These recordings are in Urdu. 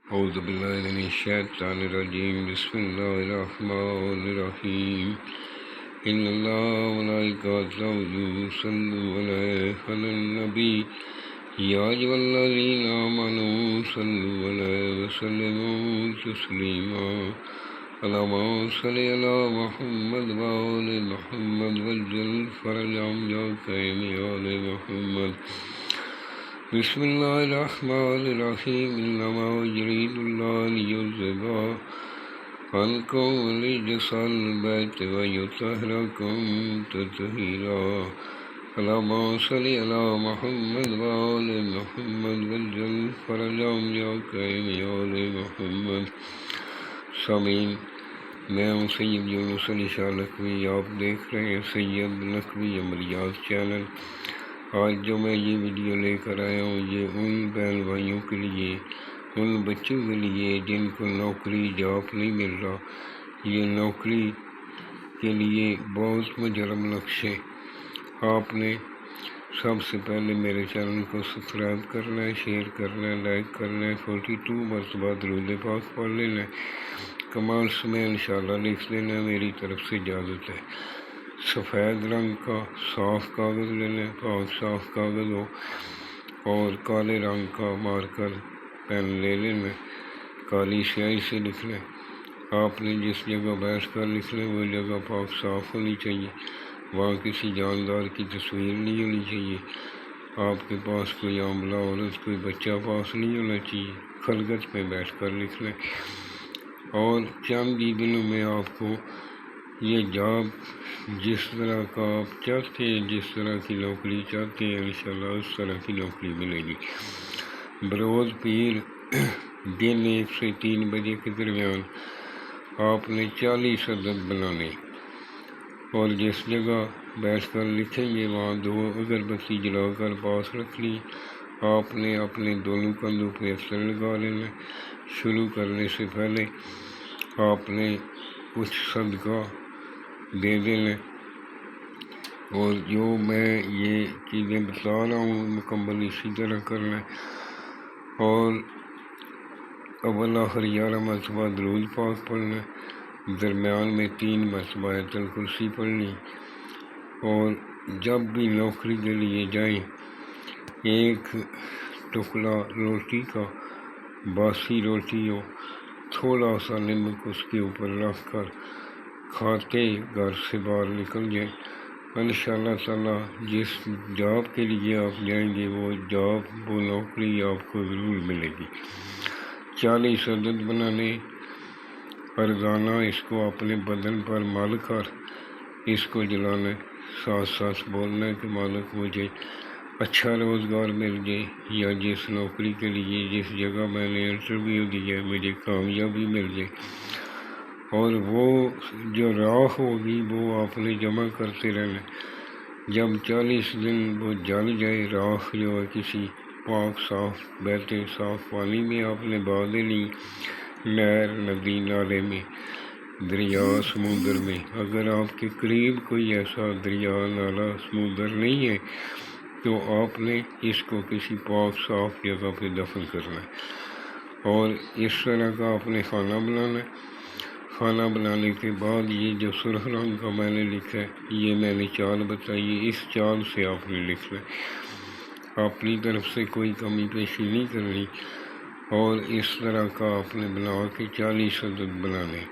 أعوذ بالله من الشيطان الرجيم بسم الله الرحمن الرحيم إن الله وملائكته يصلون على النبي يا أيها الذين آمنوا صلوا عليه وسلموا تسليما اللهم صل على محمد وآل محمد وجل فرجهم يا كريم يا آل محمد بسم الله الرحمن الرحيم إنما يريد الله ليذهب عنكم الرجس البيت ويطهركم تطهيرا اللهم صل على محمد وآل محمد وجل فرجهم يا كريم يا آل محمد سامعین، میں ہوں سید یونس علی شاہ لکھوی، آپ دیکھ رہے ہیں سید لکھوی عملیات چینل۔ آج جو میں یہ ویڈیو لے کر آیا ہوں یہ ان بہن بھائیوں کے لیے، ان بچوں کے لیے جن کو نوکری جاب نہیں مل رہا۔ یہ نوکری کے لیے بہت مجرم لکش ہے۔ آپ نے سب سے پہلے میرے چینل کو سبسکرائب کرنا ہے، شیئر کرنا ہے، لائک کرنا ہے، 42 مرتبہ درود پاک پڑھ لینا ہے، کمنٹس میں انشاءاللہ لکھ دینا ہے، میری طرف سے اجازت ہے۔ سفید رنگ کا صاف کاغذ لینا ہے، پاک صاف کاغذ ہو، اور کالے رنگ کا مارکر پین لے لینا ہے، کالی سیاہی سے لکھنا ہے۔ آپ نے جس جگہ بیٹھ کر لکھنا ہے وہ جگہ پاک صاف ہونی چاہیے، وہاں کسی جاندار کی تصویر نہیں ہونی چاہیے، آپ کے پاس کوئی عاملہ عورت، کوئی بچہ پاس نہیں ہونا چاہیے، خلوت میں بیٹھ کر لکھنا ہے۔ اور چند ہی دنوں میں آپ کو یہ جاب جس طرح کا آپ چاہتے ہیں، جس طرح کی نوکری چاہتے ہیں، انشاءاللہ اس طرح کی نوکری ملے گی۔ بروز پیر دن 1 سے 3 بجے کے درمیان آپ نے 40 عدد بنانے، اور جس جگہ بیٹھ کر لکھیں گے وہاں 2 اگربتی جلا کر پاس رکھنی۔ آپ نے اپنے دونوں کندھوں پہ اثر لگا لینا۔ شروع کرنے سے پہلے آپ نے کچھ صدقہ دے دینا، اور جو میں یہ چیزیں بتا رہا ہوں مکمل اسی طرح کرنا ہے۔ اور اول آخر 11 مرتبہ درود پاک پڑھنا ہے، درمیان میں 3 مرتبہ آیت الکرسی پڑھنی، اور جب بھی نوکری کے لیے جائیں 1 ٹکڑا روٹی کا، باسی روٹی ہو، تھوڑا سا نمک اس کے اوپر رکھ کر کھاتے گھر سے باہر نکل جائیں۔ انشاءاللہ تعالی جس جاب کے لیے آپ جائیں گے وہ جاب، وہ نوکری آپ کو ضرور ملے گی۔ 40 عدد بنانے، ارزانہ اس کو اپنے بدن پر مل کر اس کو جلانا ہے، ساتھ ساتھ بولنا ہے کہ مالک مجھے اچھا روزگار مل جائے، یا جس نوکری کے لیے جس جگہ میں نے انٹرویو دیا ہے مجھے کامیابی مل جائے۔ اور وہ جو راکھ ہوگی وہ آپ نے جمع کرتے رہنا۔ جب 40 دن وہ جل جائے، راکھ جو ہے کسی پاک صاف بہتے صاف پانی میں آپ نے بہا دینی، نہر، ندی، نالے میں، دریا، سمندر میں۔ اگر آپ کے قریب کوئی ایسا دریا، نالا، سمندر نہیں ہے تو آپ نے اس کو کسی پاک صاف جگہ پہ دفن کرنا ہے۔ اور اس طرح کا آپ نے کھانا بنانا ہے۔ کھانا بنانے کے بعد یہ جو سرخ رنگ کا میں نے لکھا ہے، یہ میں نے چال بتائی ہے، اس چال سے آپ نے لکھنا ہے، اپنی طرف سے کوئی کمی پیشی نہیں کرنی۔ اور اس طرح کا آپ نے بنا کے 40 عدد بنانے۔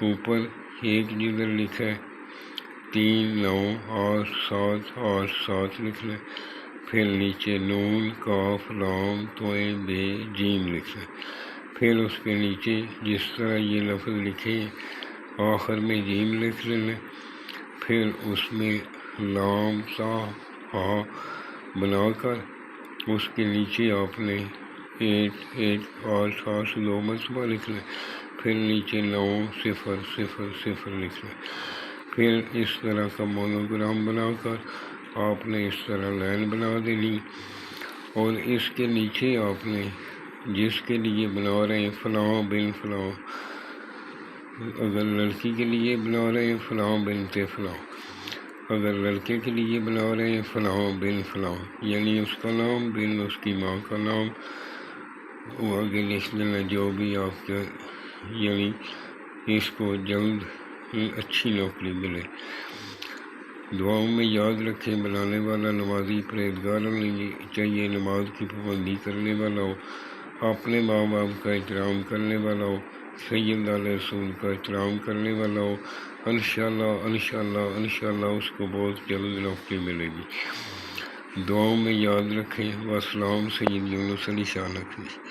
اوپر ایک جدھر لکھا ہے 3 9 8 7 8 7 لکھنا ہے، پھر نیچے نون، کاف، لام، توئیں، بے، جیم لکھنا ہے، پھر اس کے نیچے جس طرح یہ لفظ لکھے آخر میں جیم لکھ لینا، پھر اس میں لام، تا، ہا بنا کر اس کے نیچے آپ نے 8 8 8 8 2 مرتبہ لکھنا، پھر نیچے 9 0 0 0 لکھنا، پھر اس طرح کا مونوگرام بنا کر آپ نے اس طرح لائن بنا دینی۔ اور اس کے نیچے آپ نے جس کے لیے بنا رہے ہیں فلاں بن فلاں، اگر لڑکی کے لیے بنا رہے ہیں فلاں بنت فلاں، اگر لڑکے کے لیے بنا رہے ہیں فلاں بن فلاں، یعنی اس کا نام بن اس کی ماں کا نام، وہ آگے لکھ لینا جو بھی آپ کا، یعنی اس کو جلد ہی اچھی نوکری ملے۔ دعاؤں میں یاد رکھیں بنانے والا نمازی پرہیزگار ہونا چاہیے، نماز کی پابندی کرنے والا ہو، اپنے ماں باپ کا احترام کرنے والا ہو، سید علیہ رسول کا احترام کرنے والا ہو، انشاءاللہ اس کو بہت جلد نوکری ملے گی۔ دعاؤں میں یاد رکھیں۔ والسلام سید یونس علی شاہ نقوی۔